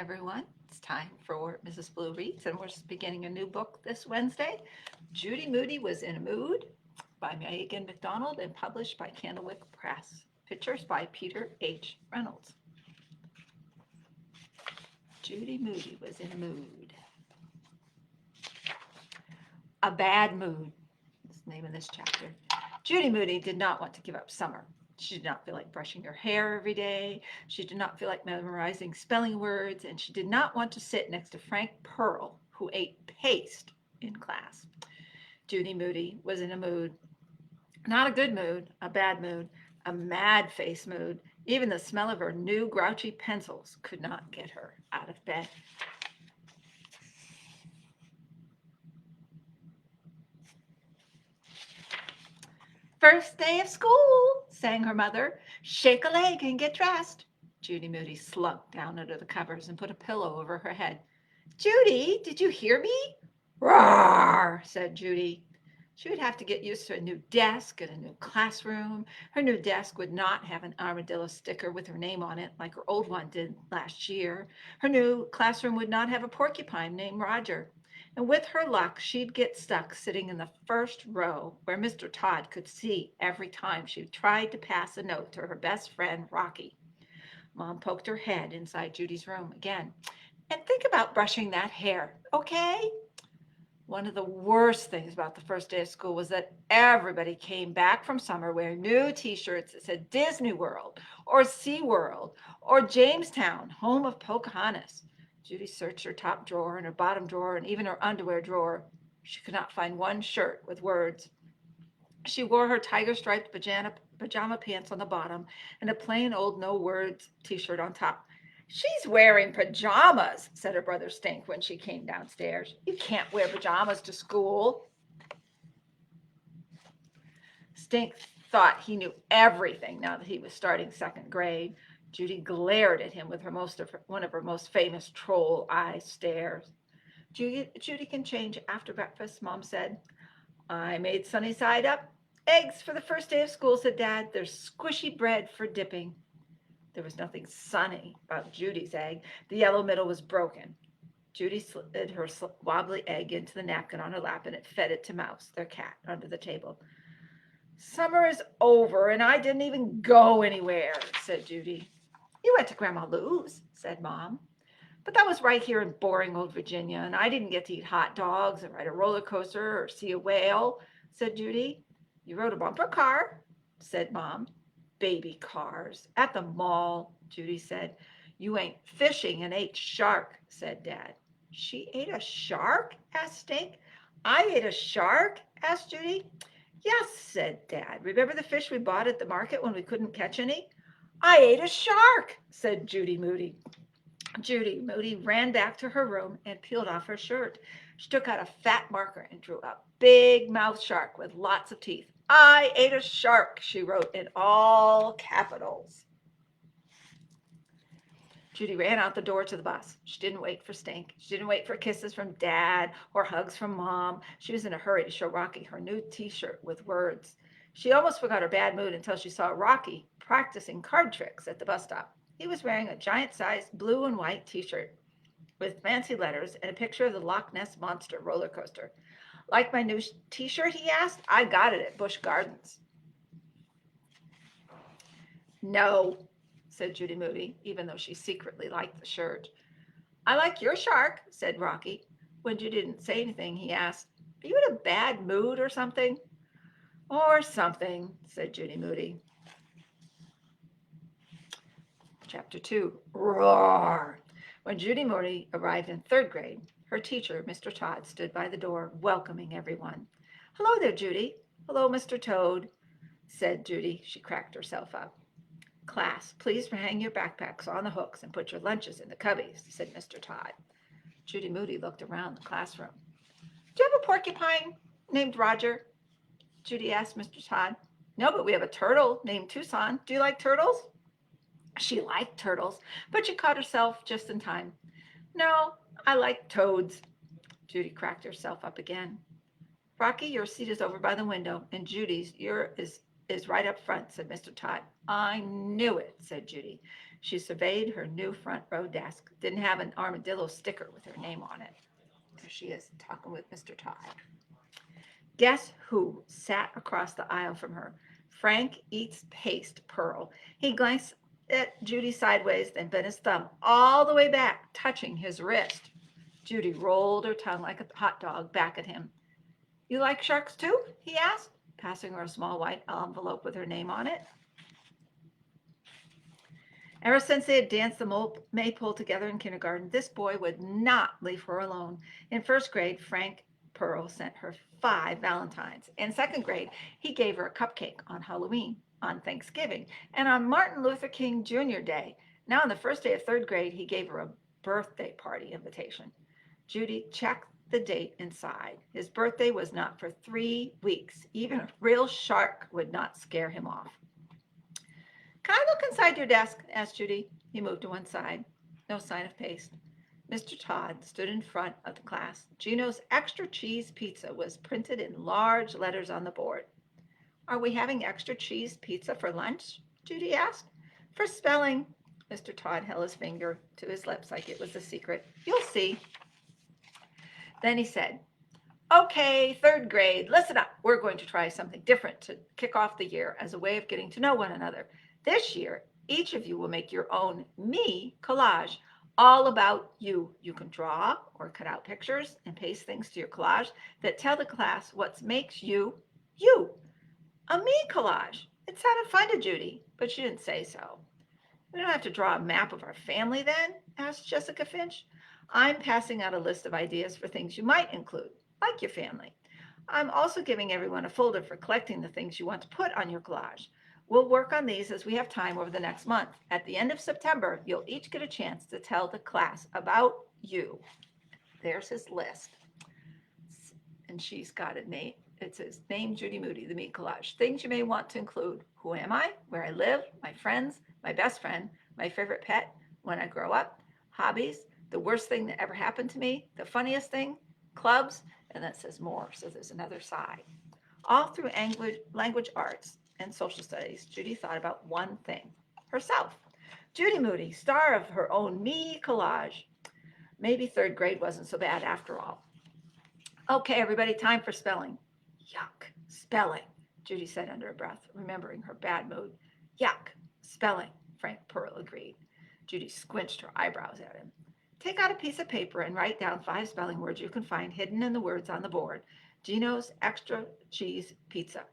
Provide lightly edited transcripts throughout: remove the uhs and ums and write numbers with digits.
everyone. It's time for Mrs. Blue Reads, and we're beginning a new book this Wednesday. Judy Moody Was in a Mood by Megan McDonald and published by Candlewick Press. Pictures by Peter Reynolds. Judy Moody was in a mood. A bad mood is the name of this chapter. Judy Moody did not want to give up summer. She did not feel like brushing her hair every day. She did not feel like memorizing spelling words, and she did not want to sit next to Frank Pearl, who ate paste in class. Judy Moody was in a mood. Not a good mood, a bad mood, a mad face mood. Even the smell of her new grouchy pencils could not get her out of bed. First day of school, sang her mother. Shake a leg and get dressed. Judy Moody slunk down under the covers and put a pillow over her head. Judy, did you hear me? Roar, said Judy. She would have to get used to a new desk and a new classroom. Her new desk would not have an armadillo sticker with her name on it like her old one did last year. Her new classroom would not have a porcupine named Roger. And with her luck, she'd get stuck sitting in the first row where Mr. Todd could see every time she tried to pass a note to her best friend, Rocky. Mom poked her head inside Judy's room again. And think about brushing that hair, okay? One of the worst things about the first day of school was that everybody came back from summer wearing new t-shirts that said Disney World or SeaWorld or Jamestown, home of Pocahontas. Judy searched her top drawer and her bottom drawer and even her underwear drawer. She could not find one shirt with words. She wore her tiger-striped pajama pants on the bottom and a plain old no-words t-shirt on top. She's wearing pajamas, said her brother Stink when she came downstairs. You can't wear pajamas to school. Stink thought he knew everything now that he was starting second grade. Judy glared at him with one of her most famous troll eye stares. Judy can change after breakfast, Mom said. I made sunny side up eggs for the first day of school, said Dad. There's squishy bread for dipping. There was nothing sunny about Judy's egg. The yellow middle was broken. Judy slid her wobbly egg into the napkin on her lap, and it fed it to Mouse, their cat, under the table. Summer is over, and I didn't even go anywhere, said Judy. You went to Grandma Lou's, said Mom. But that was right here in boring old Virginia, and I didn't get to eat hot dogs and ride a roller coaster or see a whale, said Judy. You rode a bumper car, said Mom. Baby cars at the mall, Judy said. You went fishing and ate shark, said Dad. She ate a shark? Asked Stink. I ate a shark? Asked Judy. Yes, said Dad. Remember the fish we bought at the market when we couldn't catch any? I ate a shark, said Judy Moody. Judy Moody ran back to her room and peeled off her shirt. She took out a fat marker and drew a big mouth shark with lots of teeth. I ate a shark, she wrote in all capitals. Judy ran out the door to the bus. She didn't wait for Stink. She didn't wait for kisses from Dad or hugs from Mom. She was in a hurry to show Rocky her new t-shirt with words. She almost forgot her bad mood until she saw Rocky practicing card tricks at the bus stop. He was wearing a giant-sized blue and white t-shirt with fancy letters and a picture of the Loch Ness Monster roller coaster. Like my new t-shirt, he asked? I got it at Busch Gardens. No, said Judy Moody, even though she secretly liked the shirt. I like your shark, said Rocky. When Judy didn't say anything, he asked, are you in a bad mood or something? Or something, said Judy Moody. Chapter 2, Roar. When Judy Moody arrived in third grade, her teacher, Mr. Todd, stood by the door, welcoming everyone. Hello there, Judy. Hello, Mr. Toad, said Judy. She cracked herself up. Class, please hang your backpacks on the hooks and put your lunches in the cubbies, said Mr. Todd. Judy Moody looked around the classroom. Do you have a porcupine named Roger? Judy asked Mr. Todd. No, but we have a turtle named Tucson. Do you like turtles? She liked turtles, but she caught herself just in time. No, I like toads. Judy cracked herself up again. Rocky, your seat is over by the window, and Judy's is right up front, said Mr. Todd. I knew it, said Judy. She surveyed her new front row desk. Didn't have an armadillo sticker with her name on it. There she is, talking with Mr. Todd. Guess who sat across the aisle from her? Frank Eats Paste Pearl. He glanced at Judy sideways, then bent his thumb all the way back, touching his wrist. Judy rolled her tongue like a hot dog back at him. You like sharks too? He asked, passing her a small white envelope with her name on it. Ever since they had danced the maypole together in kindergarten, this boy would not leave her alone. In first grade, Frank Pearl sent her 5 Valentines. In second grade, he gave her a cupcake on Halloween, on Thanksgiving, and on Martin Luther King Jr. Day. Now, on the first day of third grade, he gave her a birthday party invitation. Judy checked the date inside. His birthday was not for 3 weeks. Even a real shark would not scare him off. Can I look inside your desk? Asked Judy. He moved to one side. No sign of paste. Mr. Todd stood in front of the class. Gino's extra cheese pizza was printed in large letters on the board. Are we having extra cheese pizza for lunch? Judy asked. For spelling. Mr. Todd held his finger to his lips like it was a secret. You'll see. Then he said, okay, third grade, listen up. We're going to try something different to kick off the year as a way of getting to know one another. This year, each of you will make your own me collage, all about you. You can draw or cut out pictures and paste things to your collage that tell the class what makes you, you. A me collage. It sounded fun to Judy, but she didn't say so. We don't have to draw a map of our family then? Asked Jessica Finch. I'm passing out a list of ideas for things you might include, like your family. I'm also giving everyone a folder for collecting the things you want to put on your collage. We'll work on these as we have time over the next month. At the end of September, you'll each get a chance to tell the class about you. There's his list. And she's got a name. It says, name Judy Moody, the Me Collage. Things you may want to include. Who am I? Where I live? My friends? My best friend? My favorite pet? When I grow up? Hobbies? The worst thing that ever happened to me? The funniest thing? Clubs? And that says more. So there's another side. All through language arts and social studies, Judy thought about one thing, herself. Judy Moody, star of her own Me Collage. Maybe third grade wasn't so bad after all. Okay, everybody, time for spelling. Yuck, spelling, Judy said under her breath, remembering her bad mood. Yuck, spelling, Frank Pearl agreed. Judy squinched her eyebrows at him. Take out a piece of paper and write down 5 spelling words you can find hidden in the words on the board. Gino's extra cheese pizza.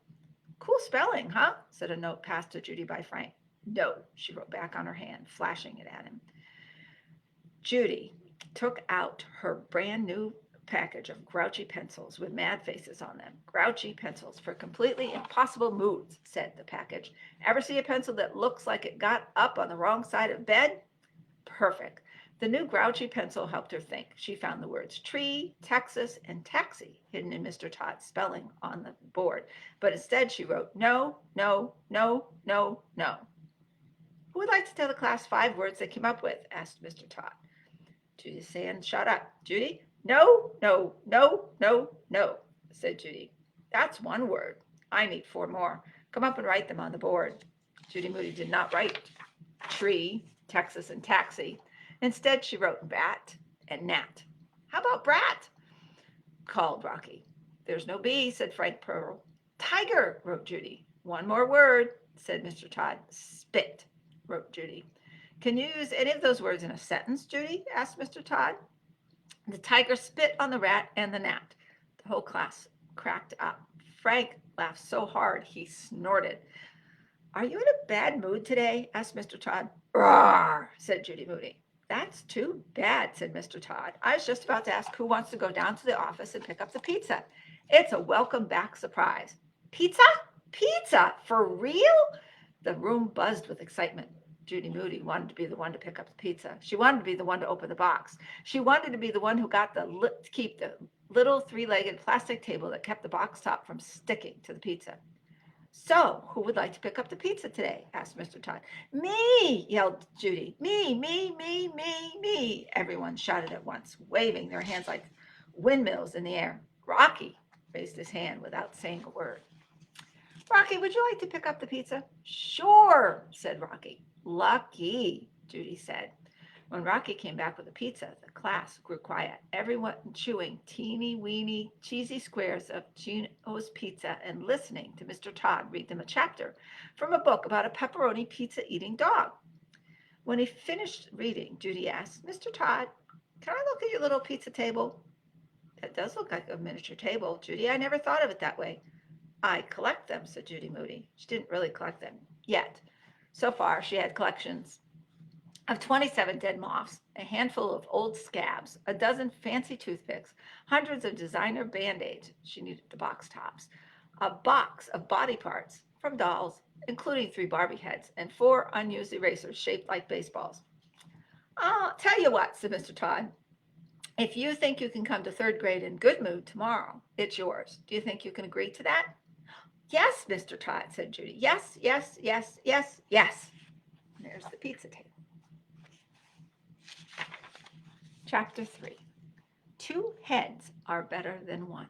Cool spelling, huh? Said a note passed to Judy by Frank. No, she wrote back on her hand, flashing it at him. Judy took out her brand new package of grouchy pencils with mad faces on them. Grouchy pencils for completely impossible moods, said the package. Ever see a pencil that looks like it got up on the wrong side of bed? Perfect. The new grouchy pencil helped her think. She found the words tree, Texas, and taxi hidden in Mr. Todd's spelling on the board. But instead she wrote no, no, no, no, no. Who would like to tell the class 5 words they came up with? Asked Mr. Todd. Judy said, shut up. Judy? No, no, no, no, no, said Judy. That's 1 word. I need 4 more. Come up and write them on the board. Judy Moody did not write tree, Texas, and taxi. Instead, she wrote bat and gnat. How about brat? Called Rocky. There's no B, said Frank Pearl. Tiger, wrote Judy. 1 more word, said Mr. Todd. Spit, wrote Judy. Can you use any of those words in a sentence, Judy? Asked Mr. Todd. The tiger spit on the rat and the gnat. The whole class cracked up. Frank laughed so hard he snorted. Are you in a bad mood today? Asked Mr. Todd. Roar, said Judy Moody. That's too bad, said Mr. Todd. I was just about to ask who wants to go down to the office and pick up the pizza. It's a welcome back surprise. Pizza? Pizza? For real? The room buzzed with excitement. Judy Moody wanted to be the one to pick up the pizza. She wanted to be the one to open the box. She wanted to be the one who got to keep the little 3-legged plastic table that kept the box top from sticking to the pizza. So, who would like to pick up the pizza today? Asked Mr. Todd. Me, yelled Judy. Me, me, me, me, me. Everyone shouted at once, waving their hands like windmills in the air. Rocky raised his hand without saying a word. Rocky, would you like to pick up the pizza? Sure, said Rocky. Lucky, Judy said. When Rocky came back with a pizza, the class grew quiet, everyone chewing teeny-weeny cheesy squares of Gino's pizza and listening to Mr. Todd read them a chapter from a book about a pepperoni pizza-eating dog. When he finished reading, Judy asked, Mr. Todd, can I look at your little pizza table? It does look like a miniature table, Judy. I never thought of it that way. I collect them, said Judy Moody. She didn't really collect them yet. So far, she had collections of 27 dead moths, a handful of old scabs, a dozen fancy toothpicks, hundreds of designer Band-Aids, she needed the box tops, a box of body parts from dolls, including 3 Barbie heads, and 4 unused erasers shaped like baseballs. I'll tell you what, said Mr. Todd. If you think you can come to 3rd grade in good mood tomorrow, it's yours. Do you think you can agree to that? Yes, Mr. Todd, said Judy. Yes, yes, yes, yes, yes. There's the pizza table. Chapter 3. 2 heads are better than 1.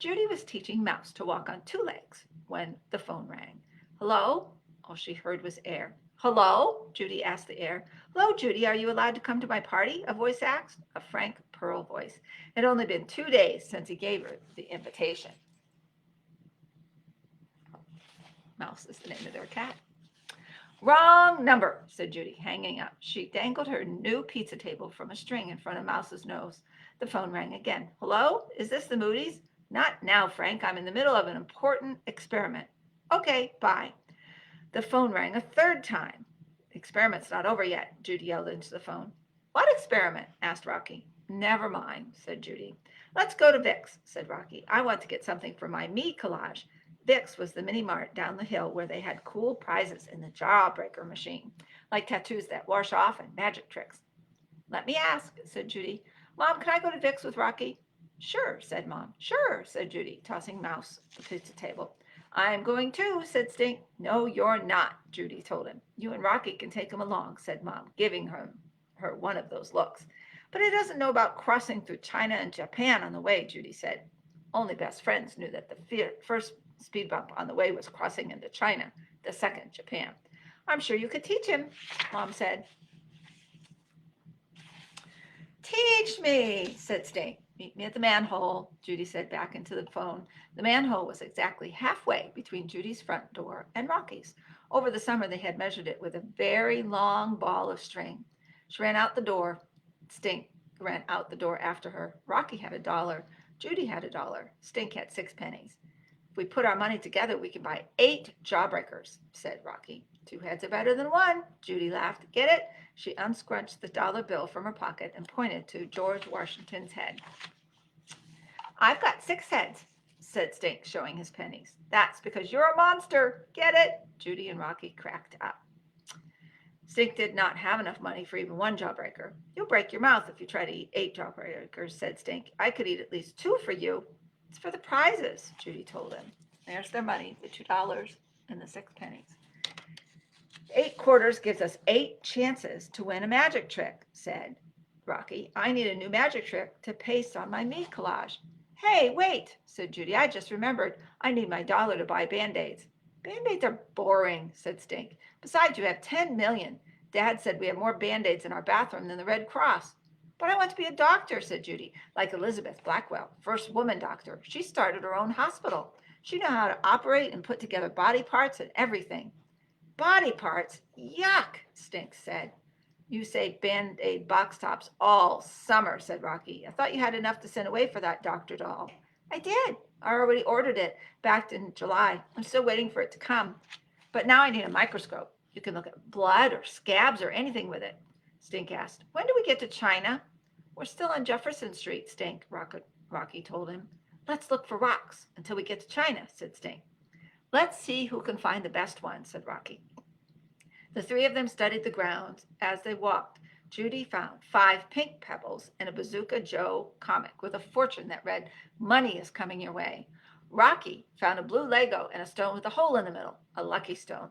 Judy was teaching Mouse to walk on 2 legs when the phone rang. Hello? All she heard was air. Hello? Judy asked the air. Hello, Judy. Are you allowed to come to my party? A voice asked. A frank pearl voice. It had only been 2 days since he gave her the invitation. Mouse is the name of their cat. Wrong number, said Judy, hanging up. She dangled her new pizza table from a string in front of Mouse's nose. The phone rang again. Hello? Is this the Moody's? Not now, Frank. I'm in the middle of an important experiment. Okay, bye. The phone rang a 3rd time. The experiment's not over yet, Judy yelled into the phone. What experiment? Asked Rocky. Never mind, said Judy. Let's go to Vic's, said Rocky. I want to get something for my me collage. Vic's was the mini mart down the hill where they had cool prizes in the jawbreaker machine, like tattoos that wash off and magic tricks. Let me ask, said Judy. Mom, can I go to Vic's with Rocky? Sure, said Mom. Sure, said Judy, tossing Mouse the pizza table. I'm going too, said Stink. No, you're not, Judy told him. You and Rocky can take him along, said Mom, giving her one of those looks. But he doesn't know about crossing through China and Japan on the way, Judy said. Only best friends knew that the first speed bump on the way was crossing into China, the second Japan. I'm sure you could teach him, Mom said. Teach me, said Stink. Meet me at the manhole, Judy said back into the phone. The manhole was exactly halfway between Judy's front door and Rocky's. Over the summer, they had measured it with a very long ball of string. She ran out the door. Stink ran out the door after her. Rocky had $1. Judy had $1. Stink had 6 pennies. If we put our money together, we can buy 8 jawbreakers, said Rocky. 2 heads are better than 1, Judy laughed. Get it? She unscrunched the dollar bill from her pocket and pointed to George Washington's head. I've got 6 heads, said Stink, showing his pennies. That's because you're a monster. Get it? Judy and Rocky cracked up. Stink did not have enough money for even 1 jawbreaker. You'll break your mouth if you try to eat 8 jawbreakers, said Stink. I could eat at least 2 for you. It's for the prizes, Judy told him. There's their money, the $2 and the 6 pennies. 8 quarters gives us 8 chances to win a magic trick, said Rocky. I need a new magic trick to paste on my me collage. Hey, wait, said Judy. I just remembered. I need my $1 to buy Band-Aids. Band-Aids are boring, said Stink. Besides, you have 10 million. Dad said we have more Band-Aids in our bathroom than the Red Cross. But I want to be a doctor, said Judy, like Elizabeth Blackwell, first woman doctor. She started her own hospital. She knew how to operate and put together body parts and everything. Body parts? Yuck, Stink said. You say Band-Aid box tops all summer, said Rocky. I thought you had enough to send away for that doctor doll. I did. I already ordered it back in July. I'm still waiting for it to come. But now I need a microscope. You can look at blood or scabs or anything with it. Stink asked. When do we get to China? We're still on Jefferson Street, Stink, Rocky told him. Let's look for rocks until we get to China, said Stink. Let's see who can find the best one, said Rocky. The 3 of them studied the ground. As they walked, Judy found 5 pink pebbles and a Bazooka Joe comic with a fortune that read, Money is coming your way. Rocky found a blue Lego and a stone with a hole in the middle, a lucky stone.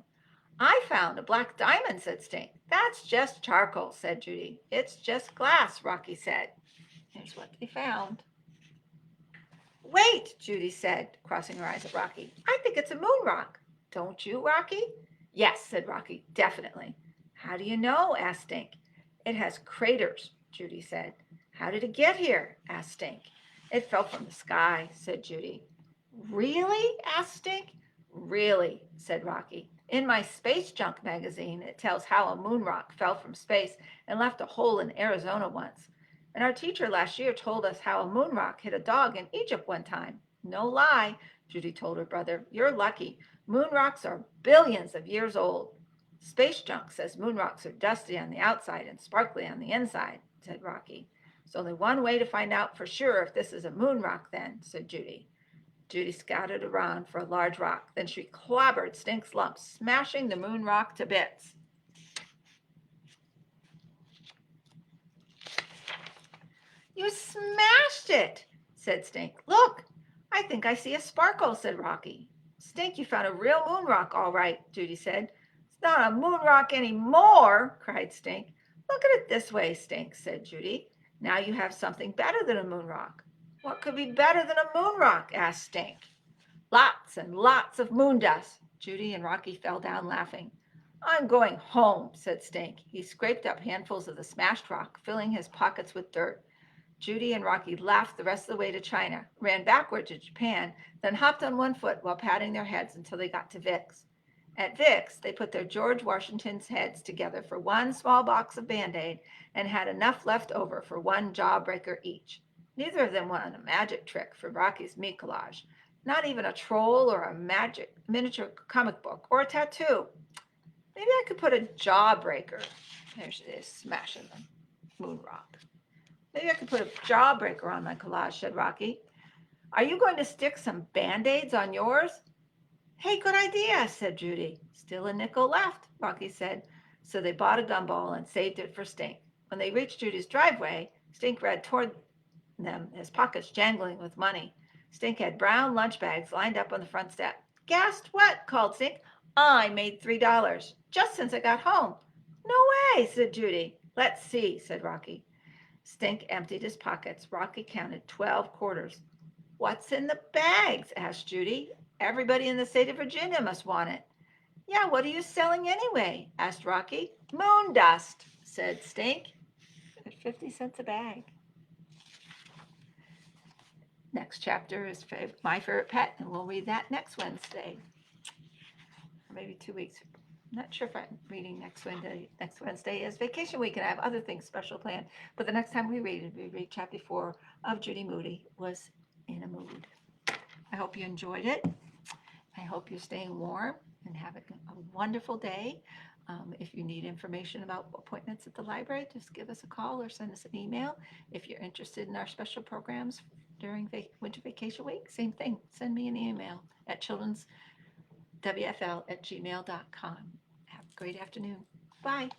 I found a black diamond, said Stink. That's just charcoal, said Judy. It's just glass, Rocky said. Here's what they found. Wait, Judy said, crossing her eyes at Rocky. I think it's a moon rock. Don't you, Rocky? Yes, said Rocky, definitely. How do you know? Asked Stink. It has craters, Judy said. How did it get here? Asked Stink. It fell from the sky, said Judy. Really? Asked Stink. Really, said Rocky. In my Space Junk magazine, it tells how a moon rock fell from space and left a hole in Arizona once. And our teacher last year told us how a moon rock hit a dog in Egypt one time. No lie, Judy told her brother. You're lucky. Moon rocks are billions of years old. Space Junk says moon rocks are dusty on the outside and sparkly on the inside, said Rocky. There's only one way to find out for sure if this is a moon rock then, said Judy. Judy scouted around for a large rock. Then she clobbered Stink's lump, smashing the moon rock to bits. You smashed it, said Stink. Look, I think I see a sparkle, said Rocky. Stink, you found a real moon rock, all right, Judy said. It's not a moon rock anymore, cried Stink. Look at it this way, Stink, said Judy. Now you have something better than a moon rock. What could be better than a moon rock? Asked Stink. Lots and lots of moon dust. Judy and Rocky fell down laughing. I'm going home, said Stink. He scraped up handfuls of the smashed rock, filling his pockets with dirt. Judy and Rocky laughed the rest of the way to China, ran backward to Japan, then hopped on one foot while patting their heads until they got to Vic's. At Vic's, they put their George Washington's heads together for one small box of Band-Aid and had enough left over for one jawbreaker each. Neither of them wanted a magic trick for Rocky's meat collage. Not even a troll or a magic miniature comic book or a tattoo. Maybe I could put a jawbreaker. There she is, smashing the moon rock. Maybe I could put a jawbreaker on my collage, said Rocky. Are you going to stick some Band-Aids on yours? Hey, good idea, said Judy. Still a nickel left, Rocky said. So they bought a gumball and saved it for Stink. When they reached Judy's driveway, Stink ran toward them, his pockets jangling with money. Stink had brown lunch bags lined up on the front step. Guessed what? Called Stink. I made $3 just since I got home. No way, said Judy. Let's see, said Rocky. Stink emptied his pockets. Rocky counted 12 quarters. What's in the bags? Asked Judy. Everybody in the state of Virginia must want it. Yeah, what are you selling anyway? Asked Rocky. Moon dust, said Stink. At 50 cents a bag. Next chapter is My Favorite Pet, and we'll read that next Wednesday, or maybe 2 weeks. I'm not sure if I'm reading next Wednesday. Next Wednesday is vacation week, and I have other things special planned. But the next time we read chapter 4 of Judy Moody, Was in a Mood. I hope you enjoyed it. I hope you're staying warm and having a wonderful day. If you need information about appointments at the library, just give us a call or send us an email. If you're interested in our special programs during winter vacation week, same thing. Send me an email at childrenswfl@gmail.com. Have a great afternoon. Bye.